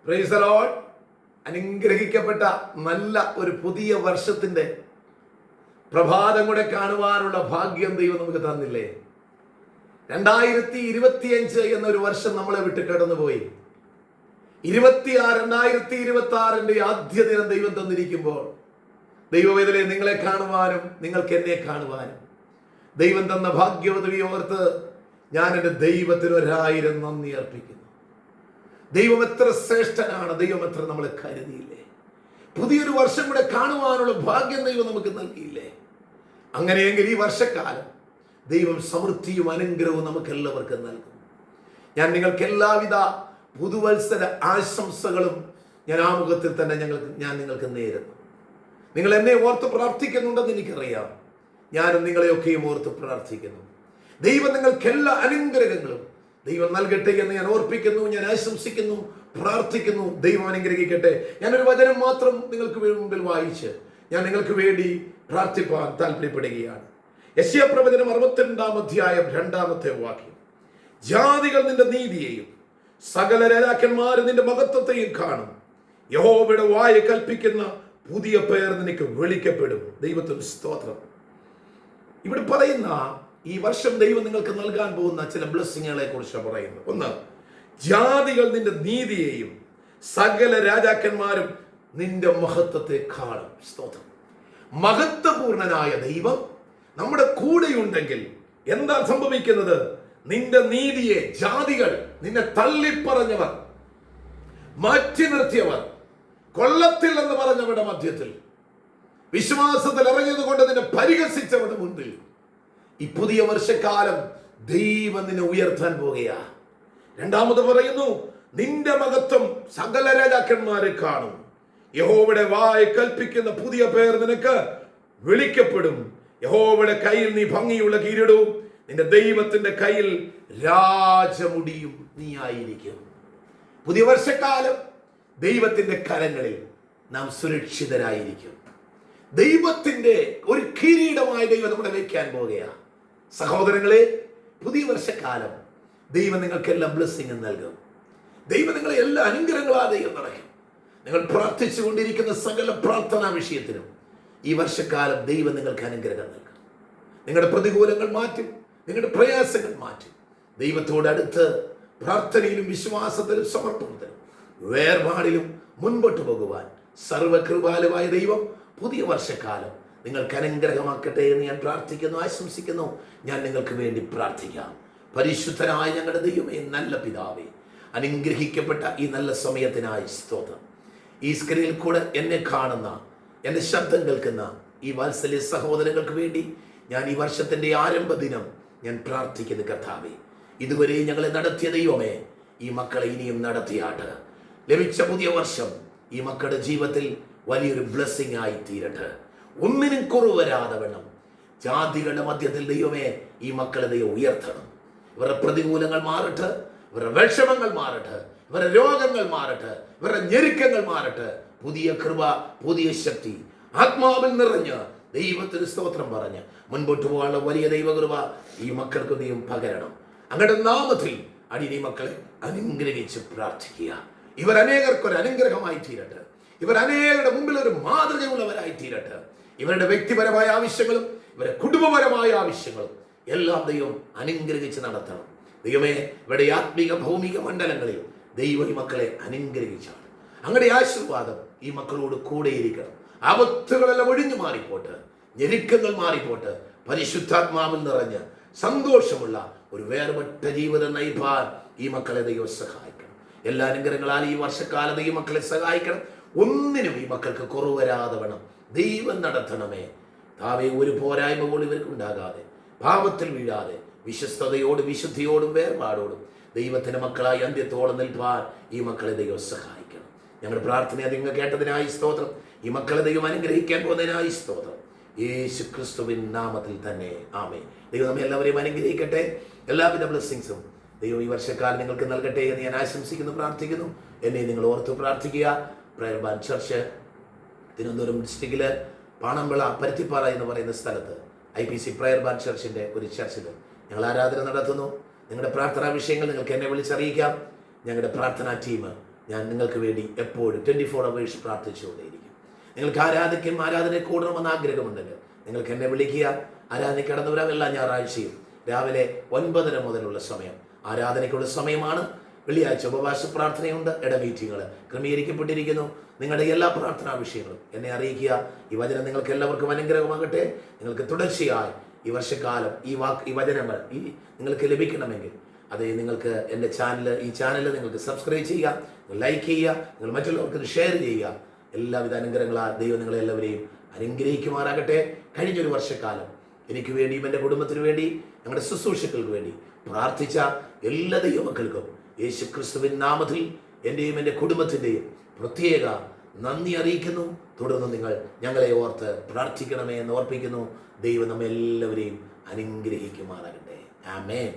Praise the Lord. അനുഗ്രഹിക്കപ്പെട്ട നല്ല ഒരു പുതിയ വർഷത്തിന്റെ പ്രഭാതം കൂടെ കാണുവാനുള്ള ഭാഗ്യം ദൈവം നമുക്ക് തന്നില്ലേ? 2025 എന്നൊരു വർഷം നമ്മളെ വിട്ട് കടന്നുപോയി. 2026 ആദ്യ ദിനം ദൈവം തന്നിരിക്കുമ്പോൾ ദൈവവേദനയെ നിങ്ങളെ കാണുവാനും നിങ്ങൾക്ക് എന്നെ കാണുവാനും ദൈവം തന്ന ഭാഗ്യവതി ഓർത്ത് ഞാൻ എൻ്റെ ദൈവത്തിന് 1000 നന്ദി അർപ്പിക്കുന്നു. ദൈവം എത്ര ശ്രേഷ്ഠനാണ്, ദൈവം എത്ര നമ്മളെ കരുതിയില്ലേ? പുതിയൊരു വർഷം കൂടെ കാണുവാനുള്ള ഭാഗ്യം ദൈവം നമുക്ക് നൽകിയില്ലേ? അങ്ങനെയെങ്കിൽ ഈ വർഷക്കാലം ദൈവം സമൃദ്ധിയും അനുഗ്രഹവും നമുക്ക് എല്ലാവർക്കും നൽകും. ഞാൻ നിങ്ങൾക്ക് എല്ലാവിധ പുതുവത്സര ആശംസകളും ഞാൻ ആമുഖത്തിൽ തന്നെ ഞാൻ നിങ്ങൾക്ക് നേരുന്നു. നിങ്ങൾ എന്നെ ഓർത്ത് പ്രാർത്ഥിക്കുന്നുണ്ടെന്ന് എനിക്കറിയാം. ഞാനും നിങ്ങളെയൊക്കെയും ഓർത്ത് പ്രാർത്ഥിക്കുന്നു. ദൈവം നിങ്ങൾക്ക് എല്ലാ അനുഗ്രഹങ്ങളും ദൈവം നൽകട്ടെ എന്ന് ഞാൻ ഓർപ്പിക്കുന്നു, ഞാൻ ആശംസിക്കുന്നു, പ്രാർത്ഥിക്കുന്നു. ദൈവം അനുഗ്രഹിക്കട്ടെ. ഞാനൊരു വചനം മാത്രം നിങ്ങൾക്ക് മുമ്പിൽ വായിച്ച് ഞാൻ നിങ്ങൾക്ക് വേണ്ടി പ്രാർത്ഥിപ്പാൻ താല്പര്യപ്പെടുകയാണ്. യെശയ്യാ പ്രവചനം 62-ാം അധ്യായം 2-ാമത്തെ വാക്യം. ജാതികൾ നിന്റെ നീതിയെയും സകല രാജാക്കന്മാരും നിന്റെ മഹത്വത്തെയും കാണും. യഹോവയുടെ വായ കൽപ്പിക്കുന്ന പുതിയ പേർ നിനക്ക് വിളിക്കപ്പെടും. ദൈവത്തിന് സ്തോത്രം. ഇവിടെ പറയുന്ന ഈ വർഷം ദൈവം നിങ്ങൾക്ക് നൽകാൻ പോകുന്ന ചില ബ്ലെസ്സിങ്ങുകളെ കുറിച്ച് പറയുന്നു. ഒന്ന്, ജാതികൾ നിന്റെ നീതിയെയും സകല രാജാക്കന്മാരും നിന്റെ മഹത്വത്തെ കാണും. സ്തോത്രം. മഹത്വപൂർണനായ ദൈവം നമ്മുടെ കൂടെയുണ്ടെങ്കിൽ എന്താ സംഭവിക്കുന്നത്? നിന്റെ നീതിയെ ജാതികൾ, നിന്നെ തള്ളിപ്പറഞ്ഞവർ, മാറ്റി നിർത്തിയവർ, കൊള്ളത്തിൽ എന്ന് പറഞ്ഞവരുടെ മധ്യത്തിൽ, വിശ്വാസത്തിൽ ഇറങ്ങിയത് കൊണ്ട് നിന്നെ പരിഹസിച്ചവരുടെ മുൻപിൽ ഈ പുതിയ വർഷക്കാലം ദൈവം നിന്നെ ഉയർത്താൻ പോകുകയാ. രണ്ടാമത് പറയുന്നു, നിന്റെ മഹത്വം സകല രാജാക്കന്മാരെ കാണും. യഹോവയുടെ വായ കൽപ്പിക്കുന്ന പുതിയ പേർ നിനക്ക് വിളിക്കപ്പെടും. യഹോവയുടെ കയ്യിൽ നീ ഭംഗിയുള്ള കിരീടവും നിന്റെ ദൈവത്തിന്റെ കയ്യിൽ രാജമുടിയും നീ ആയിരിക്കും. പുതിയ വർഷക്കാലം ദൈവത്തിന്റെ കരങ്ങളിൽ നാം സുരക്ഷിതരായിരിക്കും. ദൈവത്തിന്റെ ഒരു കിരീടമായി ദൈവം നമ്മളെ വയ്ക്കാൻ പോകുകയാണ്. സഹോദരങ്ങളെ, പുതിയ വർഷക്കാലം ദൈവം നിങ്ങൾക്കെല്ലാം ബ്ലെസ്സിങ് നൽകും. ദൈവം നിങ്ങളെ എല്ലാ അനുഗ്രഹങ്ങളാ ദൈവം നിറയും. നിങ്ങൾ പ്രാർത്ഥിച്ചു കൊണ്ടിരിക്കുന്ന സകല പ്രാർത്ഥനാ വിഷയത്തിനും ഈ വർഷക്കാലം ദൈവം നിങ്ങൾക്ക് അനുഗ്രഹം നൽകും. നിങ്ങളുടെ പ്രതികൂലങ്ങൾ മാറ്റും, നിങ്ങളുടെ പ്രയാസങ്ങൾ മാറ്റും. ദൈവത്തോടടുത്ത് പ്രാർത്ഥനയിലും വിശ്വാസത്തിലും സമർപ്പണത്തിലും വേർപാടിലും മുൻപോട്ട് പോകുവാൻ സർവകൃപാലുവായ ദൈവം പുതിയ വർഷക്കാലം നിങ്ങൾക്ക് അനുഗ്രഹമാക്കട്ടെ എന്ന് ഞാൻ പ്രാർത്ഥിക്കുന്നു, ആശംസിക്കുന്നു. ഞാൻ നിങ്ങൾക്ക് വേണ്ടി പ്രാർത്ഥിക്കാം. പരിശുദ്ധനായ ഞങ്ങളുടെ ദൈവമേ, നല്ല പിതാവേ, അനുഗ്രഹിക്കപ്പെട്ട ഈ നല്ല സമയത്തിനായി സ്തോത്രം. ഈ സ്ക്രീനിൽ കൂടെ എന്നെ കാണുന്ന, എൻ്റെ ശബ്ദം കേൾക്കുന്ന ഈ വാത്സല്യ സഹോദരങ്ങൾക്ക് വേണ്ടി ഞാൻ ഈ വർഷത്തിൻ്റെ ആരംഭ ദിനം ഞാൻ പ്രാർത്ഥിക്കുന്നു. കർത്താവേ, ഇതുവരെ ഞങ്ങളെ നടത്തിയ ദൈവമേ, ഈ മക്കളെ ഇനിയും നടത്തിയാട്ട്. ലഭിച്ച പുതിയ വർഷം ഈ മക്കളുടെ ജീവിതത്തിൽ വലിയൊരു ബ്ലെസ്സിങ് ആയി തീരട്ടെ. ഒന്നിനും കുറവ് വരാതെ വേണം ജാതികളുടെ മധ്യത്തിൽ ദൈവമേ ഈ മക്കളെ ദൈവം ഉയർത്തണം. ഇവരുടെ പ്രതികൂലങ്ങൾ മാറട്ടെ, ഇവരുടെ വിഷമങ്ങൾ മാറട്ടെ, ഇവരുടെ രോഗങ്ങൾ മാറട്ടെ, ഇവരുടെ ഞെരുക്കങ്ങൾ മാറട്ടെ. പുതിയ കൃപ, പുതിയ ശക്തി, ആത്മാവിൽ നിറഞ്ഞ് ദൈവത്തിന് സ്തോത്രം പറഞ്ഞ് മുൻപോട്ട് പോകാനുള്ള വലിയ ദൈവകൃപ ഈ മക്കൾക്ക് ദൈവം പകരണം. അങ്ങയുടെ നാമത്തിൽ അടിയൻ ഈ മക്കളെ അനുഗ്രഹിച്ച് പ്രാർത്ഥിക്കുക. ഇവർ അനേകർക്കൊരു അനുഗ്രഹമായി തീരട്ടെ. ഇവർ അനേകരുടെ മുമ്പിൽ ഒരു മാതൃകയുള്ളവരായി തീരട്ടെ. ഇവരുടെ വ്യക്തിപരമായ ആവശ്യങ്ങളും ഇവരുടെ കുടുംബപരമായ ആവശ്യങ്ങളും എല്ലാം ദൈവം അനുഗ്രഹിച്ച് നടത്തണം. ദൈവമേ, ഇവിടെ ആത്മീക ഭൗമിക മണ്ഡലങ്ങളിൽ ദൈവം ഈ മക്കളെ അനുഗ്രഹിച്ചാണ്. അങ്ങയുടെ ആശീർവാദം ഈ മക്കളോട് കൂടെയിരിക്കണം. ആപത്തുകളെല്ലാം ഒഴിഞ്ഞു മാറിപ്പോട്ട്, ഞെരുക്കങ്ങൾ മാറിപ്പോട്ട്, പരിശുദ്ധാത്മാവിൽ നിറഞ്ഞ് സന്തോഷമുള്ള ഒരു വേർപെട്ട ജീവിതം നയിപ്പാൻ ഈ മക്കളെ ദൈവം സഹായിക്കണം. എല്ലാ അനുഗ്രഹങ്ങളാൽ ഈ വർഷക്കാലം ഈ മക്കളെ സഹായിക്കണം. ഒന്നിനും ഈ മക്കൾക്ക് കുറവ് വരാതെ വേണം ദൈവം നടത്തണമേ. താവേ, ഒരു പോരായ്മ പോലും ഇവർക്ക് ഉണ്ടാകാതെ, പാപത്തിൽ വീഴാതെ, വിശ്വസ്തയോടും വിശുദ്ധിയോടും വേർപാടോടും ദൈവത്തിന്റെ മക്കളായി അന്ത്യത്തോളം നിൽപ്പാൻ ഈ മക്കളെ ദൈവം സഹായിക്കണം. ഞങ്ങളുടെ പ്രാർത്ഥനയെ നിങ്ങൾ കേട്ടതിനായി സ്തോത്രം. ഈ മക്കളെ ദൈവം അനുഗ്രഹിക്കാൻ പോകുന്നതിനായി സ്തോത്രം. യേശു ക്രിസ്തുവിൻ നാമത്തിൽ തന്നെ ആമേൻ. ദൈവം നമ്മെ എല്ലാവരെയും അനുഗ്രഹിക്കട്ടെ. എല്ലാവിധ ബ്ലെസ്സിങ്സും ദൈവം ഈ വർഷക്കാലം നിങ്ങൾക്ക് നൽകട്ടെ എന്ന് ഞാൻ ആശംസിക്കുന്നു, പ്രാർത്ഥിക്കുന്നു. എന്നെ നിങ്ങൾ ഓർത്ത് പ്രാർത്ഥിക്കുക. പ്രയർ ബാൻഡ് ചർച്ച് തിരുവനന്തപുരം ഡിസ്ട്രിക്റ്റില് പാണമ്പള പരുത്തിപ്പാറ എന്ന് പറയുന്ന സ്ഥലത്ത് IPC പ്രയർ ബാൻഡ് ചർച്ചിൻ്റെ ഒരു ചർച്ചിൽ ഞങ്ങൾ ആരാധന നടത്തുന്നു. നിങ്ങളുടെ പ്രാർത്ഥനാ വിഷയങ്ങൾ നിങ്ങൾക്ക് എന്നെ വിളിച്ചറിയിക്കാം. ഞങ്ങളുടെ പ്രാർത്ഥനാ ടീം ഞാൻ നിങ്ങൾക്ക് വേണ്ടി എപ്പോഴും 24 hours പ്രാർത്ഥിച്ചുകൊണ്ടേയിരിക്കും. നിങ്ങൾക്ക് ആരാധന കൂടണമെന്ന് ആഗ്രഹമുണ്ടെങ്കിൽ നിങ്ങൾക്ക് എന്നെ വിളിക്കുക. ആരാധന കടന്നു വരാം. എല്ലാ ഞായറാഴ്ചയും രാവിലെ 9:30 മുതലുള്ള സമയം ആരാധനയ്ക്കുള്ള സമയമാണ്. വെള്ളിയാഴ്ച ഉപവാസ പ്രാർത്ഥനയുണ്ട്. മീറ്റിങ്ങുകൾ ക്രമീകരിക്കപ്പെട്ടിരിക്കുന്നു. നിങ്ങളുടെ എല്ലാ പ്രാർത്ഥനാ വിഷയങ്ങളും എന്നെ അറിയിക്കുക. ഈ വചനം നിങ്ങൾക്ക് എല്ലാവർക്കും അനുഗ്രഹമാകട്ടെ. നിങ്ങൾക്ക് തുടർച്ചയായി ഈ വർഷക്കാലം ഈ വചനങ്ങൾ നിങ്ങൾക്ക് ലഭിക്കണമെങ്കിൽ അത് നിങ്ങൾക്ക് എൻ്റെ ഈ ചാനൽ നിങ്ങൾക്ക് സബ്സ്ക്രൈബ് ചെയ്യുക, ലൈക്ക് ചെയ്യുക, നിങ്ങൾ മറ്റുള്ളവർക്ക് ഷെയർ ചെയ്യുക. എല്ലാവിധ അനുഗ്രഹങ്ങളാൽ ദൈവം നിങ്ങളെല്ലാവരെയും അനുഗ്രഹിക്കുമാറാകട്ടെ. കഴിഞ്ഞൊരു വർഷക്കാലം എനിക്ക് വേണ്ടിയും എൻ്റെ കുടുംബത്തിന് വേണ്ടി ഞങ്ങളുടെ ശുശ്രൂഷകൾക്ക് വേണ്ടി പ്രാർത്ഥിച്ച എല്ലാ ദൈവമക്കൾക്കും യേശുക്രിസ്തുവിൻ നാമത്തിൽ എൻ്റെയും എൻ്റെ കുടുംബത്തിൻ്റെയും പ്രത്യേക നന്ദി അറിയിക്കുന്നു. തുടർന്ന് നിങ്ങൾ ഞങ്ങളെ ഓർത്ത് പ്രാർത്ഥിക്കണമേ എന്ന് ഓർപ്പിക്കുന്നു. ദൈവം നമ്മെല്ലാവരെയും അനുഗ്രഹിക്കുമാറാകട്ടെ. ആമേൻ.